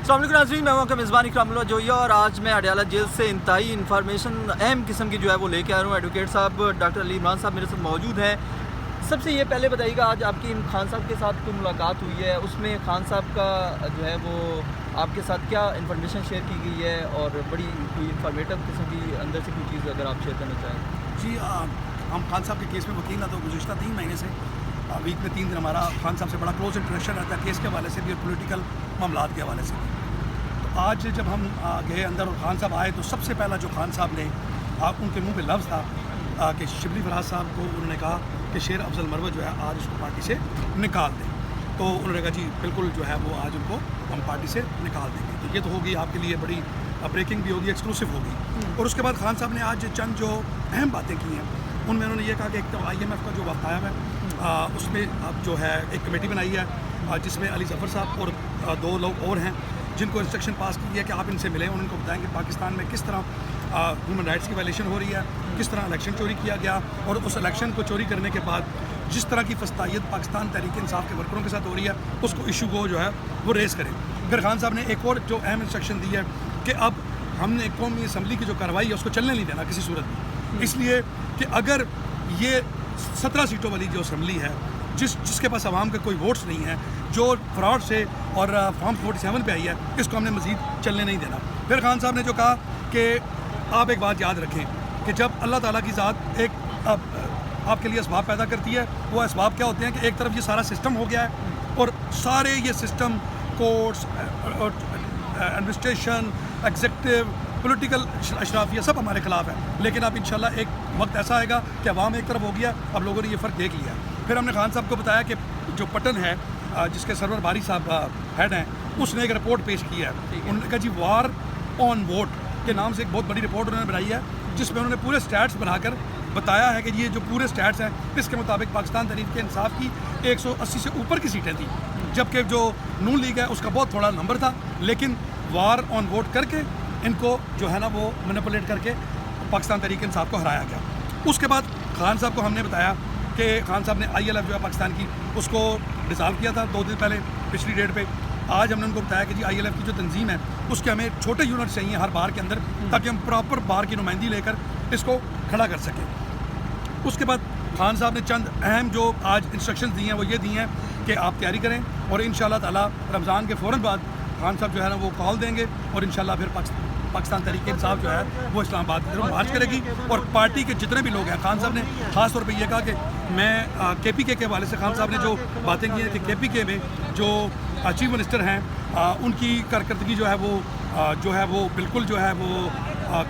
अस्सलाम वालेकुम नाज़रीन, मैं आपका मेज़बान इकरामुल्लाह जोइया और आज मैं अडयाला जेल से इंतहाई इन्फॉर्मेशन अहम किस्म की जो है वो लेके आ रहा हूँ। एडवोकेट साहब डॉक्टर अली इमरान साहब मेरे साथ मौजूद हैं। सबसे ये पहले बताइएगा, आज आपकी खान साहब के साथ कोई मुलाकात हुई है, उसमें खान साहब का जो है वो आपके साथ क्या इन्फॉर्मेशन शेयर की गई है और बड़ी कोई इन्फॉर्मेटिव किस्म की अंदर से कोई चीज़ अगर आप शेयर करना चाहें। जी, हम खान साहब के केस में वकील ना तो गुज़िश्ता 3 महीने से वीक में 3 दिन हमारा खान साहब से बड़ा क्लोज इंटरेक्शन रहता है, केस के हवाले से भी और पोलिटिकल मामलात के हवाले से भी। तो आज जब हम गए अंदर और खान साहब आए तो सबसे पहला जो खान साहब ने उनके मुंह पे लफ्ज़ था कि शिबली फराज साहब को उन्होंने कहा कि शेर अफजल मरवत जो है आज उसको पार्टी से निकाल दें। तो उन्होंने कहा जी बिल्कुल जो है वो आज उनको हम पार्टी से निकाल देंगे। तो ये तो होगी आपके लिए बड़ी ब्रेकिंग भी होगी, एक्सक्लूसिव होगी। और उसके बाद खान साहब ने आज चंद जो अहम बातें की हैं उनमें उन्होंने ये कहा कि एक तो IMF का जो वक्त आया है उसमें अब जो है एक कमेटी बनाई है जिसमें अली जफ़र साहब और 2 लोग और हैं जिनको इंस्ट्रक्शन पास की है कि आप इनसे मिलें, उनको बताएं कि पाकिस्तान में किस तरह ह्यूमन राइट्स की वायलेशन हो रही है, किस तरह इलेक्शन चोरी किया गया और उस इलेक्शन को चोरी करने के बाद जिस तरह की फस्तायत पाकिस्तान तहरीक इंसाफ के वर्करों के साथ हो रही है उसको इशू को जो है वो रेस करें। फिर खान साहब ने एक और जो अहम इंस्ट्रक्शन दी है कि अब हमने कौमी असम्बली की जो कार्रवाई है उसको चलने नहीं देना किसी सूरत में, इसलिए कि अगर ये 17 सीटों वाली जो असम्बली है जिसके पास आवाम के कोई वोट्स नहीं है, जो फ्रॉड से और फॉर्म 47 पे आई है, इसको हमने मज़ीद चलने नहीं देना। फिर खान साहब ने जो कहा कि आप एक बात याद रखें कि जब अल्लाह ताला की ज़ात एक आपके लिए असबाब पैदा करती है, वो असबाब क्या होते हैं कि एक तरफ ये सारा सिस्टम हो गया है और सारे ये system courts, administration, executive, political अशराफिया सब हमारे ख़िलाफ़ है, लेकिन अब इंशाल्लाह एक वक्त ऐसा आएगा कि अवाम एक तरफ हो गया। अब लोगों ने ये फ़र्क देख लिया। फिर हमने खान साहब को बताया कि जो पटन है जिसके सरवर बारी साहब हेड हैं, उसने एक रिपोर्ट पेश की है। उन्होंने कहा जी वार ऑन वोट के नाम से एक बहुत बड़ी रिपोर्ट उन्होंने बनाई है जिसमें उन्होंने पूरे स्टैट्स बनाकर बताया है कि ये जो पूरे स्टैट्स हैं इसके मुताबिक पाकिस्तान तहरीक इंसाफ की 180 से ऊपर की सीटें थी, जबकि जो नून लीग है उसका बहुत थोड़ा नंबर था, लेकिन वार ऑन वोट करके इनको जो है ना वो मैनिपुलेट करके पाकिस्तान तहरीक इंसाफ को हराया गया। उसके बाद खान साहब को हमने बताया कि खान साहब ने ILF जो है पाकिस्तान की उसको डिसॉल्व किया था 2 दिन पहले पिछली डेट पे। आज हमने उनको बताया कि जी ILF की जो तंजीम है उसके हमें छोटे यूनिट चाहिए हर बार के अंदर, ताकि हम प्रॉपर बार की नुमाइंदी लेकर इसको खड़ा कर सकें। उसके बाद खान साहब ने चंद अहम जो आज इंस्ट्रक्शंस दी हैं वो ये दी हैं कि आप तैयारी करें और इंशाल्लाह ताला रमज़ान के फ़ौरन बाद खान साहब जो है ना वो कॉल देंगे और इंशाल्लाह फिर पाकिस्तान तहरीक इंसाफ जो है वो इस्लामाबाद की तरफ मार्च करेगी। और पार्टी के जितने भी लोग हैं, खान साहब ने ख़ास तौर पे ये कहा कि मैं KPK के हवाले से खान साहब ने जो बातें की हैं कि KPK में जो चीफ मिनिस्टर हैं उनकी कारकर्दगी जो है वो बिल्कुल जो है वो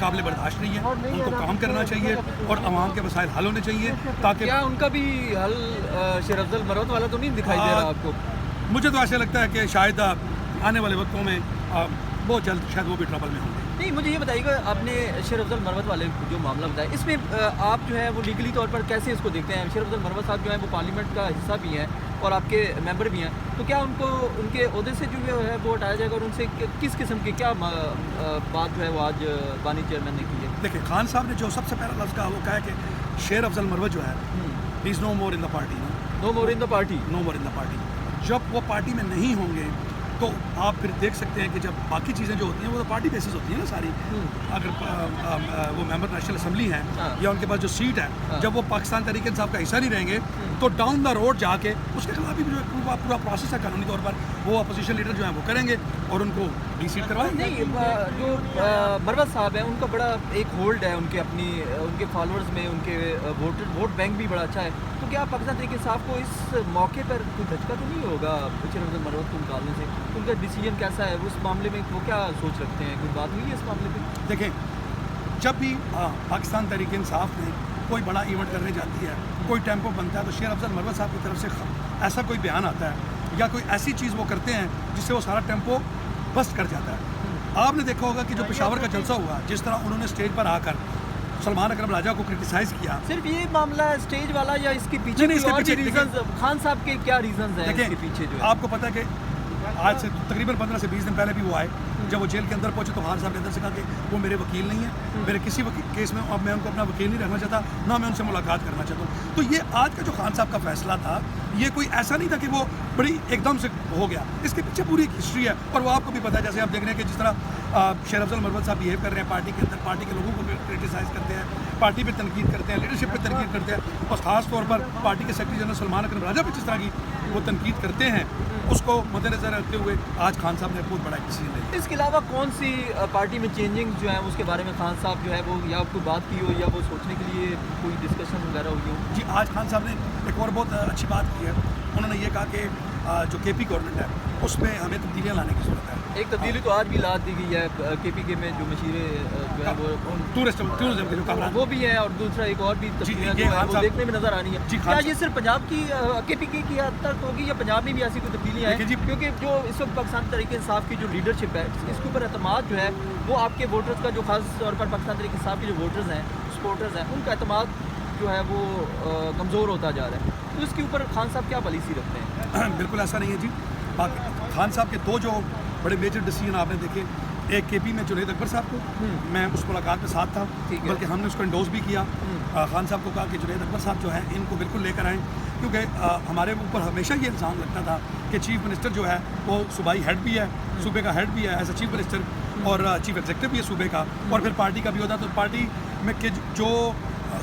काबिल बर्दाश्त नहीं है, उनको काम करना चाहिए और आवाम के मसाइल हल होने चाहिए। ताकि क्या उनका भी हल शेर अफजल मरवत वाला तो नहीं दिखाई दे रहा आपको? मुझे तो ऐसा लगता है कि शायद आने वाले वक्तों में बहुत जल्द शायद वो भी ट्रबल में होंगे। नहीं, मुझे ये बताइएगा, आपने शेर अफजल मरवत वाले जो मामला बताया इसमें आप जो है वो लीगली तौर पर कैसे इसको देखते हैं? शेर अफजल मरवत साहब जो है वो पार्लियामेंट का हिस्सा भी हैं और आपके मेंबर भी हैं, तो क्या उनको उनके ओहदे से जो है वो हटाया जाएगा और उनसे किस किस्म की क्या बात जो है वो आज बानी चेयरमैन ने की है? देखिए, खान साहब ने जो सबसे पहला लफ्ज़ कहा वो कहा कि शेर अफजल मरवत जो है is no more in the party. No more in the party. No more in the party. जब वो पार्टी में नहीं होंगे तो आप फिर देख सकते हैं कि जब बाकी चीज़ें जो होती हैं वो तो पार्टी बेसिस होती है ना सारी। अगर वो मेंबर नेशनल असम्बली हैं या उनके पास जो सीट है, जब वो पाकिस्तान तहरीक इंसाफ का हिस्सा नहीं रहेंगे तो डाउन द रोड जाके उसके खिलाफ भी जो पूरा प्रोसेस है कानूनी तौर पर वो अपोजिशन लीडर जो है वो करेंगे और उनको सीट करवाएंगे। नहीं, जो मरवत साहब हैं उनका बड़ा एक होल्ड है उनके फॉलोअर्स में, उनके वोट बैंक भी बड़ा अच्छा है, तो क्या पाकिस्तान तहरीक इंसाफ को इस मौके पर कोई धचका तो नहीं होगा शेर अफजल मरवत को निकालने से? उनका डिसीजन कैसा है उस मामले में, वो क्या सोच रखते हैं? कोई बात हुई है इस मामले में? देखें, जब भी पाकिस्तान तहरीक इंसाफ में कोई बड़ा इवेंट करने जाती है, कोई टेम्पो बनता है, तो शेर अफजल मरवत साहब की तरफ से ऐसा कोई बयान आता है या कोई ऐसी चीज़ वो करते हैं जिससे वो सारा टेम्पो बस्ट कर जाता है। आपने देखा होगा कि जो पेशावर का जलसा हुआ, जिस तरह उन्होंने स्टेज पर आकर सलमान अकरम राजा को क्रिटिसाइज़ किया। सिर्फ ये मामला है स्टेज वाला या इसके पीछे नहीं, इसके पीछे रीजंस खान साहब के क्या रीजंस हैं इसके पीछे? जो आपको पता है कि आज से तकरीबन 15 से 20 दिन पहले भी वो आए, जब वो जेल के अंदर पहुंचे तो खान साहब ने अंदर से कहा कि वो मेरे वकील नहीं है, मेरे किसी केस में अब मैं उनको अपना वकील नहीं रखना चाहता, ना मैं उनसे मुलाकात करना चाहता हूँ। तो ये आज का जो खान साहब का फैसला था ये कोई ऐसा नहीं था कि वो बड़ी एकदम से हो गया, इसके पीछे पूरी एक हिस्ट्री है। और वो आपको भी पता है, जैसे आप देख रहे हैं कि जिस तरह शेर अफजल मरवत साहब बिहेव कर रहे हैं पार्टी के अंदर, पार्टी के लोगों को क्रिटिसाइज़ करते हैं, पार्टी पे तनकीद करते हैं, लीडरशिप पे तनकीद करते हैं, और ख़ास तौर पर पार्टी के सेक्रेटरी जनरल सलमान अकरम राजा पे जिस तरह की वो तनकीद करते हैं, उसको मद्देनज़र रखते हुए आज खान साहब ने बहुत बड़ा डिसीजन लिया। इसके अलावा कौन सी पार्टी में चेंजिंग जो है उसके बारे में खान साहब जो है वो या कोई बात की हो या वो सोचने के लिए कोई डिस्कशन वगैरह हुई हो? जी, आज खान साहब ने एक और बहुत अच्छी बात की है। उन्होंने ये कहा कि जो केपी गवर्नमेंट है उसमें हमें तब्दीलियाँ लाने की ज़रूरत है। एक तब्दीली तो आज भी ला दी गई है केपीके में, जो मशीरे जो है वो टूरिज्म के जो काम वो भी है, और दूसरा एक और भी तब्दीलियाँ ये जो है खान वो साहब- देखने में नजर आनी है। जी, क्या खान ये सिर्फ पंजाब की केपीके की हद तक होगी या पंजाब में भी ऐसी कोई तब्दीलियाँ देखिए हैं? जी- क्योंकि जो इस वक्त पाकिस्तान तहरीक इंसाफ की जो लीडरशिप है इसके ऊपर एतमाद जो है वो आपके वोटर्स का, जो खास तौर पर पाकिस्तान तहरीक इंसाफ के जो वोटर्स हैं, सपोर्टर्स हैं, उनका एतमाद जो है वो कमज़ोर होता जा रहा है। तो इसके ऊपर खान साहब क्या पॉलिसी रखते हैं? बिल्कुल ऐसा नहीं है जी। खान साहब के दो जो बड़े मेजर डिसीजन आपने देखे, एक केपी में जुनैद अकबर साहब को, मैं उस मुलाकात में साथ था, ठीक है। बल्कि हमने उसको इंडोज भी किया। खान साहब को कहा कि जुनैद अकबर साहब जो है इनको बिल्कुल लेकर आएँ, क्योंकि हमारे ऊपर हमेशा ये इल्ज़ाम लगता था कि चीफ मिनिस्टर जो है वो सूबाई हेड भी है, सूबे का हेड भी है एज ए चीफ मिनिस्टर, और चीफ एग्जीक्यूटिव भी है सूबे का, और फिर पार्टी का भी होता, तो पार्टी में के जो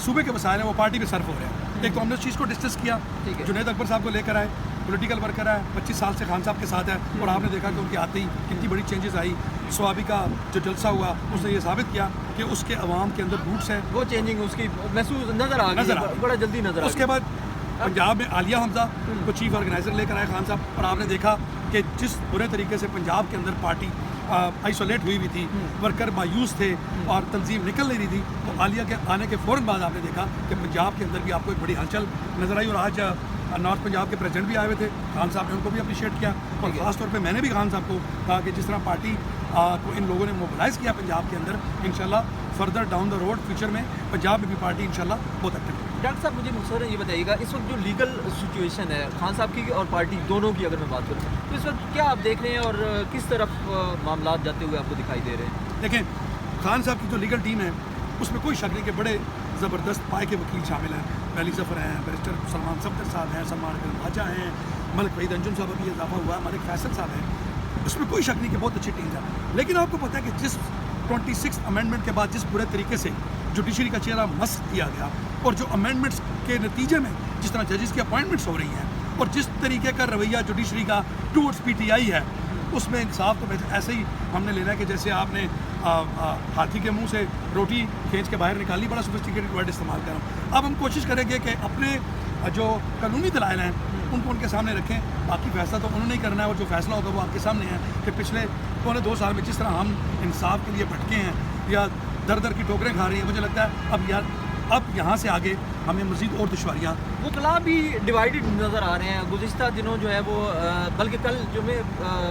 सूबे के मसाइल हैं वो पार्टी में सर्व हो रहे हैं। एक तो हमने उस चीज़ को डिस्कस किया, ठीक है। जुनैद अकबर साहब को लेकर आए, पॉलिटिकल वर्कर है, 25 साल से खान साहब के साथ है, और आपने देखा कि उनके आते ही कितनी बड़ी चेंजेस आई। स्वाबी का जो जलसा हुआ उसने ये साबित किया कि उसके अवाम के अंदर रूट्स हैं। वो चेंजिंग उसकी महसूस नजर आ नज़र आ गई, गई। बड़ा जल्दी नजर आ उसके बाद पंजाब में आलिया हमजा को चीफ ऑर्गेनाइजर लेकर आए खान साहब, और आपने देखा कि जिस बुरे तरीके से पंजाब के अंदर पार्टी आइसोलेट हुई हुई थी, वर्कर मायूस थे और तंजीम निकल नहीं रही थी, तो आलिया के आने के फ़ौरन बाद आपने देखा कि पंजाब के अंदर भी आपको एक बड़ी हलचल नज़र आई। और आज नॉर्थ पंजाब के प्रेसिडेंट भी आए हुए थे, खान साहब ने उनको भी अप्रिशिएट किया, और ख़ास तौर पे मैंने भी खान साहब को कहा कि जिस तरह पार्टी को इन लोगों ने मोबिलाइज़ किया पंजाब के अंदर, इंशाल्लाह further down the road future में पंजाब में भी पार्टी इंशाल्लाह बहुत एक्टिव है। डॉक्टर साहब मुझे मुख्तर ये बताइएगा, इस वक्त जो लीगल सिचुएशन है खान साहब की और पार्टी दोनों की अगर मैं बात करूँ, तो इस वक्त क्या आप देख रहे हैं और किस तरफ मामला जाते हुए आपको दिखाई दे रहे हैं? देखें, खान साहब की जो लीगल टीम है उसमें कोई शक नहीं कि बड़े ज़बरदस्त पाए के वकील शामिल हैं। वली ज़फ़र हैं, बैरिस्टर सलमान सफ्दर साहब हैं, सलमान अकरम राजा हैं, मलिक वहीद अंजुम साहब अभी इजाफा हुआ है, मलिक फैसल साहब हैं। उसमें कोई शक नहीं कि बहुत अच्छी टीम है। लेकिन आपको पता है कि जिस 26 अमेंडमेंट के बाद जिस बुरे तरीके से जुडिशरी का चेहरा मस्त किया गया, और जो अमेंडमेंट्स के नतीजे में जिस तरह जजेस की अपॉइंटमेंट्स हो रही हैं, और जिस तरीके का रवैया जुडिशरी का टूवर्ड्स पीटीआई है, उसमें इंसाफ तो ऐसे ही हमने लेना है कि जैसे आपने हाथी के मुंह से रोटी खींच के बाहर निकाली, बड़ा सोफिस्टिकेटेड वर्ड इस्तेमाल कर रहा हूँ। अब हम कोशिश करेंगे कि अपने जो कानूनी दलाइल हैं उनको उनके सामने रखें, बाकी फैसला तो उन्होंने ही करना है, और जो फैसला होगा वो आपके सामने है कि पिछले 2 साल में जिस तरह हम इंसाफ के लिए भटके हैं या दर दर की ठोकरें खा रही हैं, मुझे लगता है अब यहाँ से आगे हमें मज़ीद और दुश्वारियाँ। वकला भी डिवाइडेड नज़र आ रहे हैं। गुज़िश्ता दिनों जो है वो बल्कि कल जुमे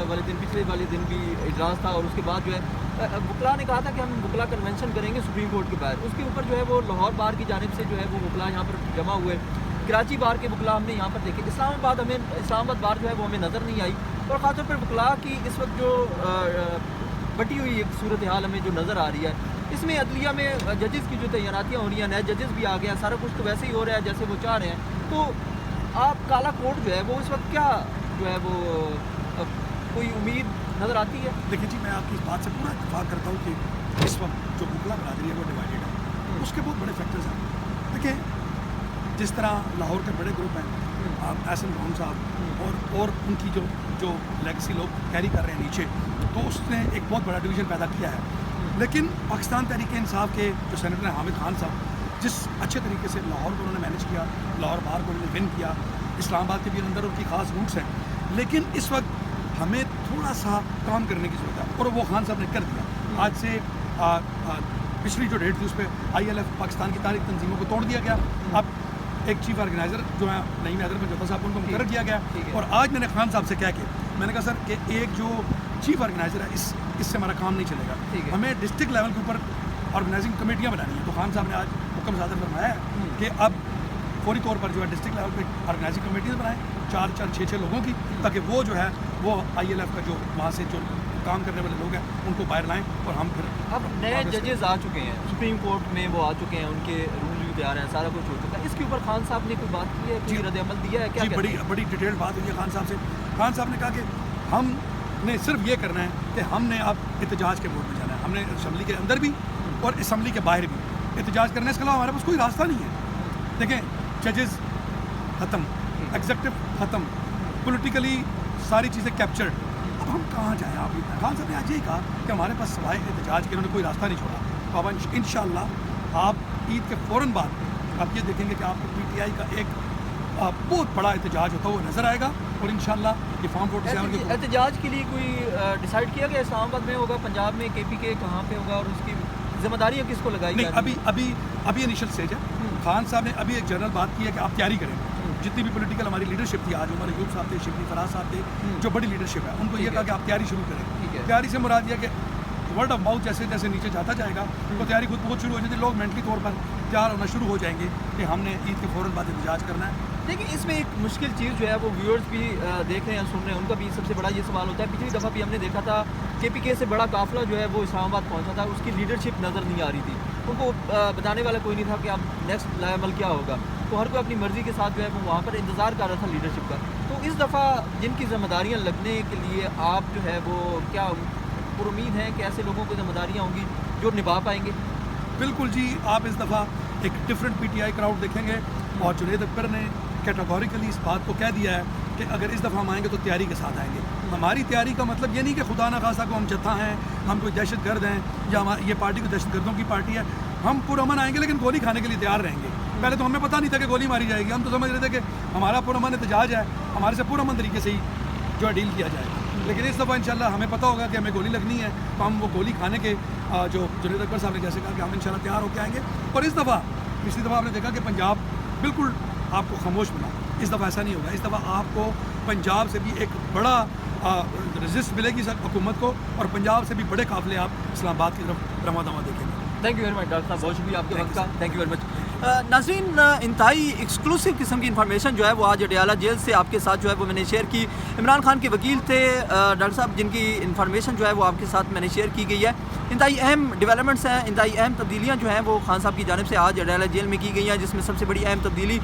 वाले दिन, पिछले वाले दिन भी इजलास था, और उसके बाद जो है वकला ने कहा था कि हम वकला कन्वेंशन करेंगे सुप्रीम कोर्ट के बाहर। उसके ऊपर जो है वो लाहौर बार की जानिब से जो है वो वकला यहाँ पर जमा हुए, कराची बार के वकला हमने यहाँ पर देखे, इस्लामाबाद बार जो है वो हमें नज़र नहीं आई। और ख़ासतौर पर वकला की इस वक्त जो बटी हुई एक सूरत हाल हमें जो नज़र आ रही है, इसमें अदलिया में जजेस की जो तैनातियाँ हो रही हैं, नए जजेस भी आ गए हैं, सारा कुछ तो वैसे ही हो रहा है जैसे वो चाह रहे हैं। तो आप काला कोर्ट जो है वो इस वक्त क्या जो है वो कोई उम्मीद नज़र आती है? देखिए जी, मैं आपकी इस बात से पूरा इत्तेफाक करता हूँ कि इस वक्त जो वकला बरादरी है वो डिवाइडेड है, उसके बहुत बड़े फैक्टर्स हैं। देखिए, जिस तरह लाहौर के बड़े ग्रुप हैं, एहसन मोहन साहब और उनकी जो लेगेसी लोग कैरी कर रहे हैं नीचे, तो उसने एक बहुत बड़ा डिवीज़न पैदा किया है। लेकिन पाकिस्तान तहरीक इंसाफ के जो सेनेटर हैं हामिद खान साहब, जिस अच्छे तरीके से लाहौर को उन्होंने मैनेज किया, लाहौर बार को उन्होंने विन किया, इस्लामाबाद के भी अंदर उनकी ख़ास रूट्स हैं, लेकिन इस वक्त हमें थोड़ा सा काम करने की ज़रूरत है, और वो खान साहब ने कर दिया। आज से पिछली जो डेट थी उस पर ILF पाकिस्तान की तारीख तंजीमों को तोड़ दिया गया। अब एक चीफ ऑर्गेनाइज़र जो है नईम हैदर में जोता साहब, उनको मुकर्रर किया गया। और आज मैंने खान साहब से क्या किया, मैंने कहा सर कि एक जो चीफ ऑर्गेनाइज़र है इससे हमारा काम नहीं चलेगा, हमें डिस्ट्रिक्ट लेवल के ऊपर ऑर्गेनाइजिंग कमेटियाँ बनानी है। तो खान साहब ने आज हुक्म सादर फरमाया है कि अब फौरी तौर पर जो है डिस्ट्रिक्ट लेवल पे ऑर्गेनाइजिंग कमेटीज़ बनाएं, 4-4, 6-6 लोगों की, ताकि वो जो है वो ILF का जो वहाँ से जो काम करने वाले लोग हैं उनको बाहर लाएं, और हम फिर अब नए जजेस आ चुके हैं सुप्रीम कोर्ट में, वो आ चुके हैं, उनके रूल तैयार हैं, सारा कुछ हो चुका है, इसके ऊपर खान साहब ने कोई बात की है, कोई रद्द अमल दिया है? क्या जी, बड़ी डिटेल बात हुई है खान साहब से। खान साहब ने कहा कि हमने सिर्फ ये करना है कि हमने अब एहतजाज के मोड में जाना है। हमने असम्बली के अंदर भी और असम्बली के बाहर भी एहतजाज करने, इसके अलावा हमारे पास कोई रास्ता नहीं है। देखें, जजेस ख़त्म, एग्जेक्टिव ख़त्म, पॉलिटिकली सारी चीज़ें कैप्चर्ड, अब हम कहाँ जाएँ? आप खान साहब ने आज यही कहा कि हमारे पास सवाए एहतजाज के उन्होंने कोई रास्ता नहीं छोड़ा। तो अब इंशाअल्लाह आप ईद के फ़ौरन बाद आप ये देखेंगे कि आपको PTI का एक बहुत बड़ा एहतजाज होता हुआ नज़र आएगा और इंशाअल्लाह ये फॉर्म 47 के एहतजाज के लिए कोई डिसाइड किया गया? इस्लामाबाद में होगा, पंजाब में, KPK कहाँ पे होगा और उसकी जिम्मेदारियाँ किसको लगाई? नहीं, अभी इनिशियल स्टेज है। खान साहब ने अभी एक जनरल बात की है कि आप तैयारी करें। जितनी भी पॉलिटिकल हमारी लीडरशिप थी, आज हमारे यूब साहब थे, शिबली फराज साहब थे, जो बड़ी लीडरशिप है, उनको ये कहा कि आप तैयारी शुरू करें। तैयारी से मुराद यह कि वर्ड ऑफ माउथ जैसे जैसे नीचे जाता जाएगा तो तैयारी खुद बहुत शुरू हो जाती है। लोग मेंटली तौर पर तैयार होना शुरू हो जाएंगे कि हमने ईद के फ़ौरन बाद एहतजाज करना है। देखिए, इसमें एक मुश्किल चीज़ जो है वो व्यूअर्स भी देख रहे हैं, सुन रहे हैं, उनका भी सबसे बड़ा ये सवाल होता है। पिछली दफ़ा भी हमने देखा था KPK से बड़ा काफ़िला जो है वो इस्लामाबाद पहुंचा था, उसकी लीडरशिप नज़र नहीं आ रही थी, उनको बताने वाला कोई नहीं था कि अब नेक्स्ट लाएमल क्या होगा। तो हर कोई अपनी मर्ज़ी के साथ जो है वो वहाँ पर इंतज़ार कर रहा था लीडरशिप का। तो इस दफ़ा जिनकी ज़िम्मेदारियाँ लगने के लिए आप जो है वो क्या पुरुमीद हैं कि ऐसे लोगों को ज़िम्मेदारियाँ होंगी जो निभा पाएंगे? बिल्कुल जी, आप इस दफ़ा एक डिफरेंट PTI क्राउड देखेंगे और जुनैद अकबर ने कैटेगोरिकली इस बात को कह दिया है कि अगर इस दफ़ा हम आएंगे तो तैयारी के साथ आएंगे। हमारी तैयारी का मतलब ये नहीं कि खुदा न खासा को हम जत्था हैं, हम कोई दहशतगर्द हैं या ये पार्टी कोई दहशतगर्दों की पार्टी है। हम पुरअमन आएंगे लेकिन गोली खाने के लिए तैयार रहेंगे। पहले तो हमें पता नहीं था कि गोली मारी जाएगी, हम तो समझ रहे थे कि हमारा पुरअमन एहतजाज है, हमारे से पुरअमन तरीके से ही जो है डील किया जाएगा। लेकिन इस दफ़ा इंशाल्लाह हमें पता होगा कि हमें गोली लगनी है, तो हम वो गोली खाने के जो जुनैद अकबर साहब ने जैसे कहा कि हम इंशाल्लाह तैयार होकर आएंगे। और इस दफ़ा पिछली दफ़ा आपने देखा कि पंजाब बिल्कुल आपको खामोश मिला, इस दफ़ा ऐसा नहीं होगा। इस दफ़ा आपको पंजाब से भी एक बड़ा रजिस्ट मिलेगी हुकूमत को और पंजाब से भी बड़े काफ़िले आप इस्लामाबाद की तरफ रवा दवा देखेंगे। Thank you very much doctor साहब, बहुत शुक्रिया आपके वक्त का। Thank you very much. नाज़रीन, इंतहाई एक्सक्लूसिव किस्म की इन्फॉर्मेशन जो है वो आज अडयाला जेल से आपके साथ जो है वो मैंने शेयर की। इमरान खान के वकील थे डॉक्टर साहब, जिनकी इन्फॉर्मेशन जो है वो आपके साथ मैंने शेयर की गई है। इंतहाई अहम डेवलपमेंट्स हैं, इंतहाई अहम तब्दीलियाँ जो हैं वो खान साहब की जानिब से आज अडयाला जेल में की गई हैं, जिसमें सबसे बड़ी अहम तब्दीली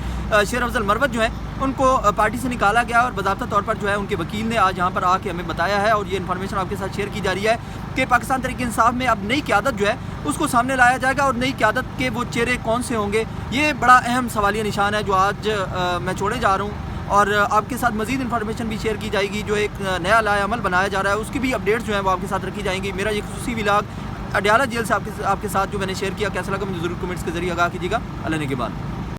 शेर अफजल मरवत जो है उनको पार्टी से निकाला गया और बाज़ाब्ता तौर पर जो है उनके वकील ने आज यहाँ पर आके हमें बताया है और ये इन्फॉर्मेशन आपके साथ शेयर की जा रही है कि पाकिस्तान तहरीक-ए-इंसाफ में अब नई क़यादत जो है उसको सामने लाया जाएगा और नई क़यादत के वो चेहरे कौन से होंगे, ये बड़ा अहम सवालिया निशान है जो आज मैं छोड़ने जा रहा हूँ। और आपके साथ मज़ीद इन्फॉर्मेशन भी शेयर की जाएगी, जो एक नया लाएअमल बनाया जा रहा है उसकी भी अपडेट्स जो है वो आपके साथ रखी जाएंगी। मेरा ये खुसूसी व्लॉग अडयाला जेल से आपके साथ जो मैंने शेयर किया कैसा लगा मुझे ज़रूर कमेंट्स के जरिए आगाह कीजिएगा। अल्लाह ने के बाद।